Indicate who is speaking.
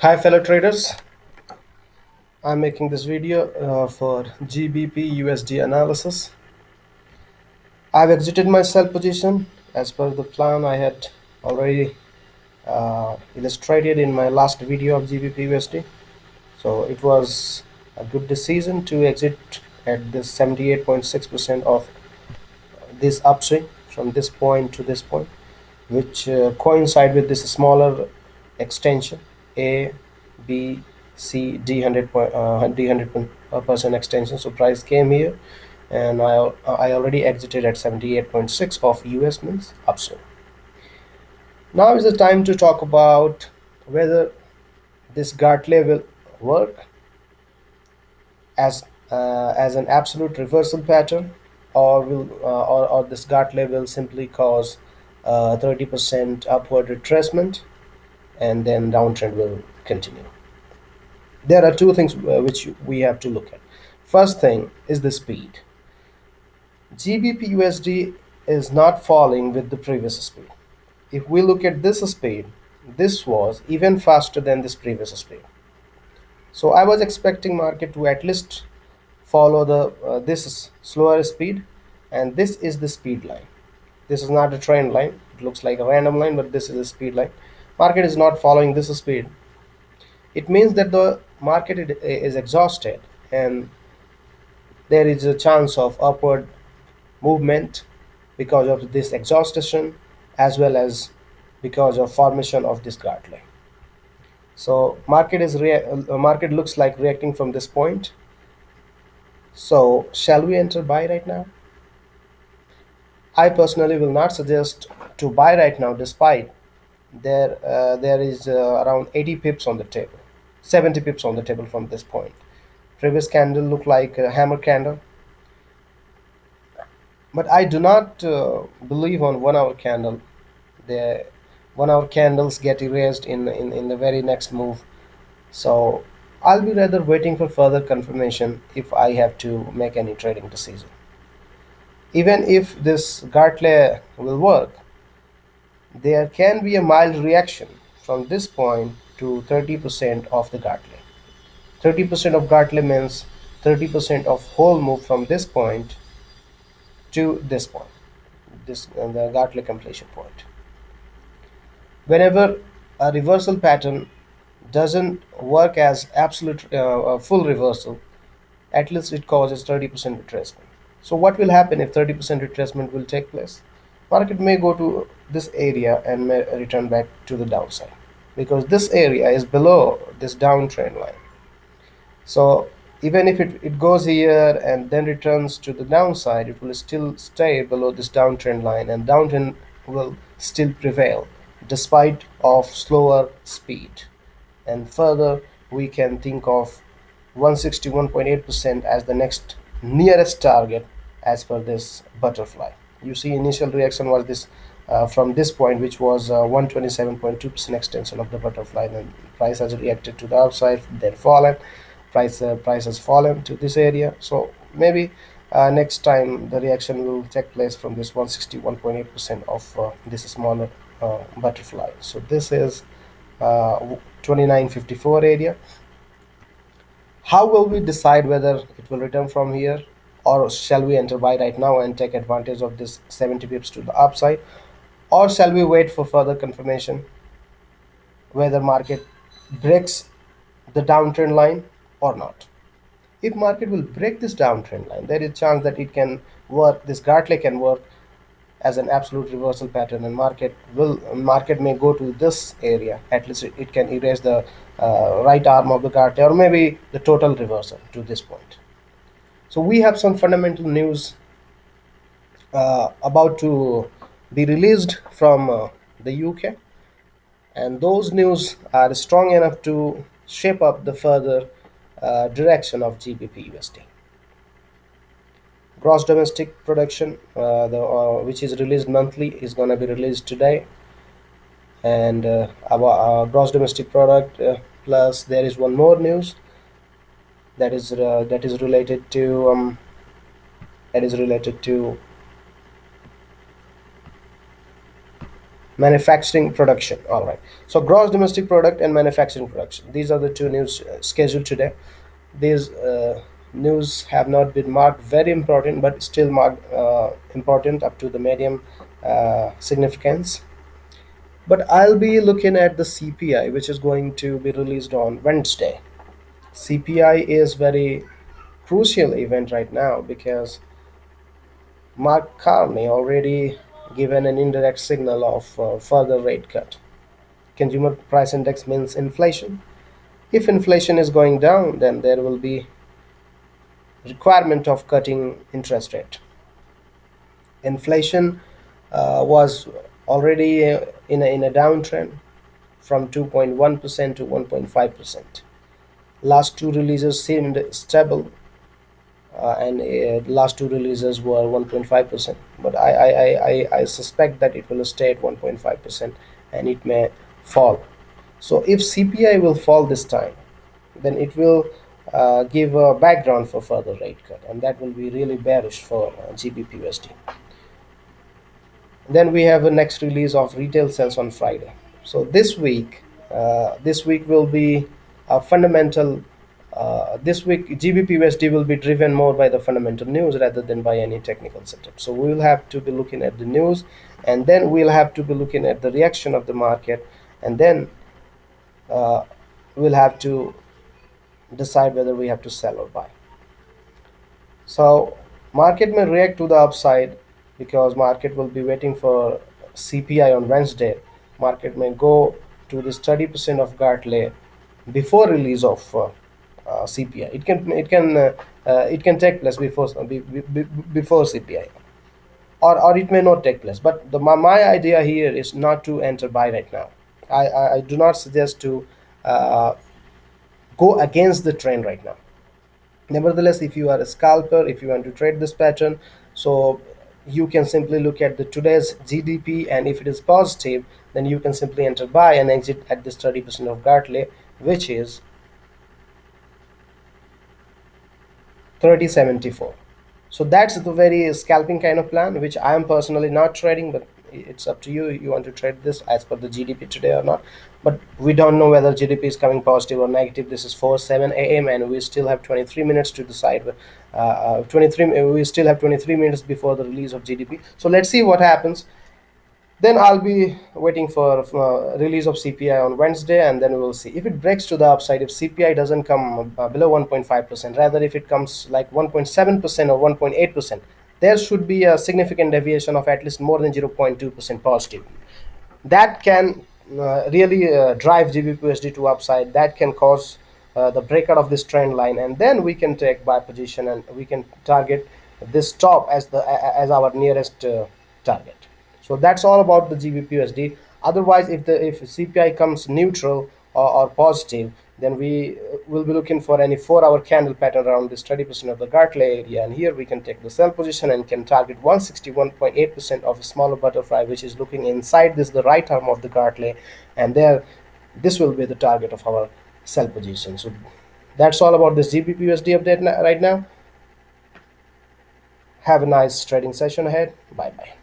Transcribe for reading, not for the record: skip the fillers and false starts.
Speaker 1: Hi fellow traders, I'm making this video for GBP USD analysis. I've exited my sell position as per the plan I had already illustrated in my last video of GBP USD. So it was a good decision to exit at this 78.6% of this upswing from this point to this point, which coincide with this smaller extension A, B, C, D 100% extension. So price came here, and I already exited at 78.6 of US means upswing. Now is the time to talk about whether this Gartley will work as an absolute reversal pattern, or this Gartley will simply cause 30% upward retracement and then downtrend will continue. There are two things which we have to look at. First thing is the speed. GBP USD is not falling with the previous speed. If we look at this speed, this was even faster than this previous speed. So I was expecting market to at least follow the this slower speed, and this is the speed line. This is not a trend line. It looks like a random line, but this is a speed line. Market is not following this speed. It means that the market is exhausted and there is a chance of upward movement because of this exhaustion, as well as because of formation of this Gartley. So market looks like reacting from this point. So shall we enter buy right now? I personally will not suggest to buy right now, despite there is around 80 pips on the table, 70 pips on the table from this point. Previous candle looked like a hammer candle, but I do not believe on 1 hour candle. The 1 hour candles get erased in the very next move. So I'll be rather waiting for further confirmation if I have to make any trading decision. Even if this Gartley will work, there can be a mild reaction from this point to 30% of the Gartley. 30% of Gartley means 30% of whole move from this point to this point, this the Gartley completion point. Whenever a reversal pattern doesn't work as absolute full reversal, at least it causes 30% retracement. So what will happen if 30% retracement will take place? Market may go to this area and may return back to the downside, because this area is below this downtrend line. So even if it goes here and then returns to the downside, it will still stay below this downtrend line, and downtrend will still prevail despite of slower speed. And further, we can think of 161.8% as the next nearest target as per this butterfly. You see, initial reaction was this from this point, which was 127.2% extension of the butterfly. Then price has reacted to the upside, then fallen. Price has fallen to this area. So maybe next time the reaction will take place from this 161.8% of this smaller butterfly. So this is 2954 area. How will we decide whether it will return from here, or shall we enter buy right now and take advantage of this 70 pips to the upside, or shall we wait for further confirmation whether market breaks the downtrend line or not? If market will break this downtrend line, there is a chance that it can work, this Gartley can work as an absolute reversal pattern, and market may go to this area. At least it can erase the right arm of the Gartley, or maybe the total reversal to this point. So we have some fundamental news about to be released from the UK, and those news are strong enough to shape up the further direction of GBP USD. Gross domestic production, which is released monthly, is going to be released today, and our gross domestic product, plus there is one more news that is related to that is related to Manufacturing production. All right. So gross domestic product and manufacturing production. These are the two news scheduled today. These news have not been marked very important, but still marked important up to the medium significance. But I'll be looking at the CPI, which is going to be released on Wednesday. CPI is very crucial event right now because Mark Carney already given an indirect signal of further rate cut. Consumer price index means inflation. If inflation is going down, then there will be requirement of cutting interest rate. Inflation was already in a downtrend from 2.1% to 1.5%. Last two releases seemed stable, and the last two releases were 1.5%. But I suspect that it will stay at 1.5% and it may fall. So if CPI will fall this time, then it will give a background for further rate cut, and that will be really bearish for GBP USD. Then we have a next release of retail sales on Friday. So this week will be a fundamental. This week, GBP USD will be driven more by the fundamental news rather than by any technical setup. So we will have to be looking at the news, and then we'll have to be looking at the reaction of the market, and then uh, we'll have to decide whether we have to sell or buy. So market may react to the upside because market will be waiting for CPI on Wednesday. Market may go to this 30% of Gartley before release of CPI. It can take place before CPI, or it may not take place. But my idea here is not to enter buy right now. I do not suggest to uh, go against the trend right now. Nevertheless, if you are a scalper, if you want to trade this pattern, so you can simply look at the today's GDP, and if it is positive, then you can simply enter buy and exit at this 30% of Gartley, which is 3074. So that's the very scalping kind of plan, which I am personally not trading, but it's up to you. You want to trade this as per the GDP today or not. But we don't know whether GDP is coming positive or negative. This is 4:07 a.m. and we still have 23 minutes to decide. 23. We still have 23 minutes before the release of GDP. So let's see what happens. Then I'll be waiting for release of CPI on Wednesday, and then we will see if it breaks to the upside. If CPI doesn't come below 1.5%, rather if it comes like 1.7% or 1.8%, there should be a significant deviation of at least more than 0.2% positive. That can really drive GBP USD to upside. That can cause the breakout of this trend line, and then we can take buy position and we can target this top as as our nearest target. So that's all about the GBP USD. Otherwise, if CPI comes neutral or positive, then we will be looking for any 4-hour candle pattern around this 30% of the Gartley area, and here we can take the sell position and can target 161.8% of a smaller butterfly, which is looking inside this the right arm of the Gartley, and there this will be the target of our sell position. So that's all about this GBP USD update right now. Have a nice trading session ahead. Bye bye.